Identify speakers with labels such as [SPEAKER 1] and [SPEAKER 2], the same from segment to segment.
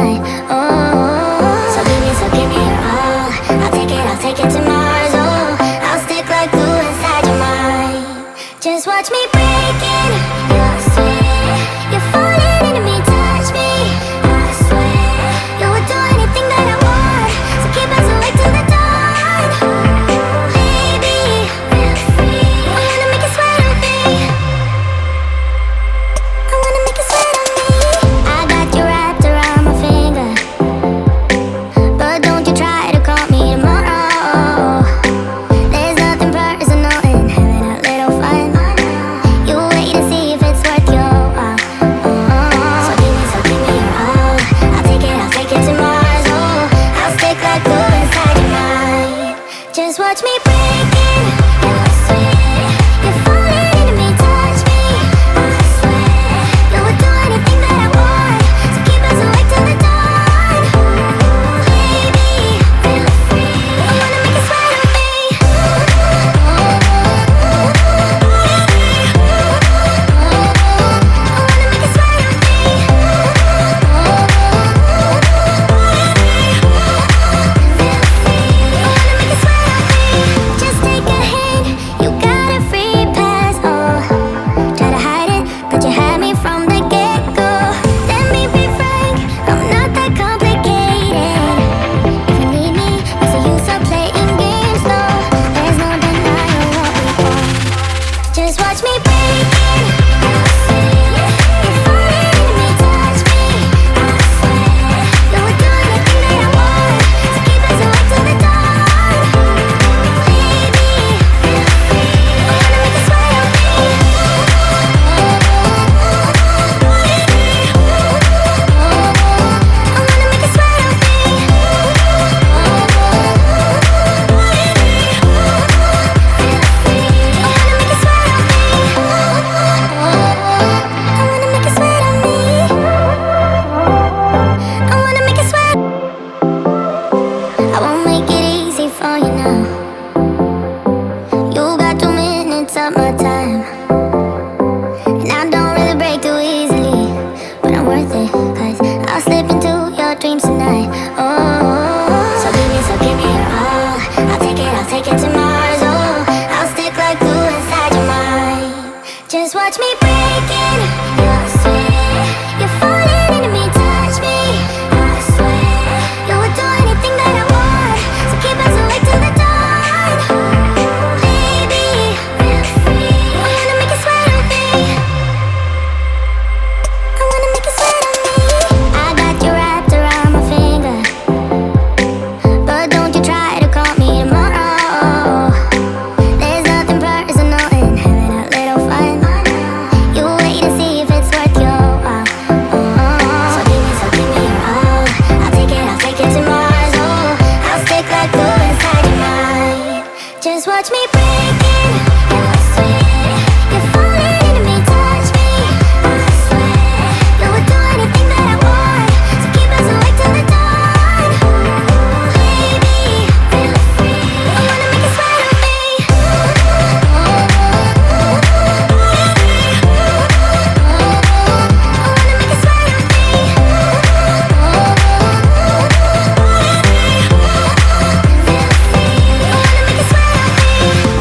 [SPEAKER 1] tonight. Oh, so give me your all. I'll take it to Mars. Oh, I'll stick like glue inside your mind. Just watch me breaking your sweat. You're falling into me, touch me. I swear you would do anything that I want. So keep us awake till the dawn. Baby, feel free. I wanna make you sweat on me. I wanna make you sweat on me. I got you wrapped around my finger, but don't you try to call me tomorrow. There's nothing personal in having a little fun. You wait to see if it's worth your while. So give me your all. I'll take it to Mars. Oh, I'll stick like glue inside your mind. Just watch me breaking your sweat. You're falling into me, touch me. I swear you would do anything that I want. So keep us awake till the dawn. Baby, feel free. I wanna make you sweat on me. I wanna make you sweat on me. Feel free. I wanna make you sweat on me. Just take a hint, you got a free pass. Oh, try to hide it, but you had me from the get-go. Let me be frank, I'm not that complicated. If you need me, what's the use of playing games? No, there's no denying what we want. Just watch me breaking your sweat. You're falling into me, touch me. I swear you would do anything that I want. So keep us awake till the dawn. Baby, feel free. I wanna make you sweat on me. I wanna make you sweat on me. I won't make it easy for you now. You got 2 minutes of my time, and I don't really break too easily, but I'm worth it, 'cause I'll slip into your dreams tonight. Oh, so give me your all. I'll take it to Mars. Oh, I'll stick like glue inside your mind. Just watch me breaking your sweat. You're falling into me, touch me. I swear you would do anything that I want. So keep us awake till the dawn. Baby, feel free. I wanna make you sweat on me. I wanna make you sweat on me. I got you wrapped around my finger, but don't you try to call me tomorrow. There's nothing personal in having a little fun. You wait to see if it's worth your while. So give me your all. I'll take it to Mars. Oh, I'll stick like glue inside your mind. Just watch me breaking your sweat. You're falling into me, touch me. I swear you would do anything that I want. So keep us awake till the dawn. Baby, feel free. I wanna make you sweat on me. I wanna make you sweat on me. Feel free. I wanna make you sweat on me.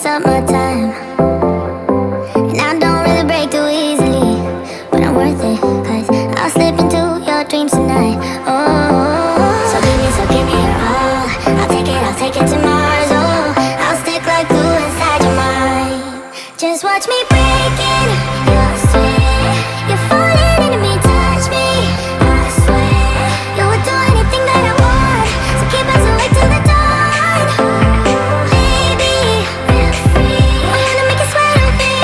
[SPEAKER 1] takes up my time.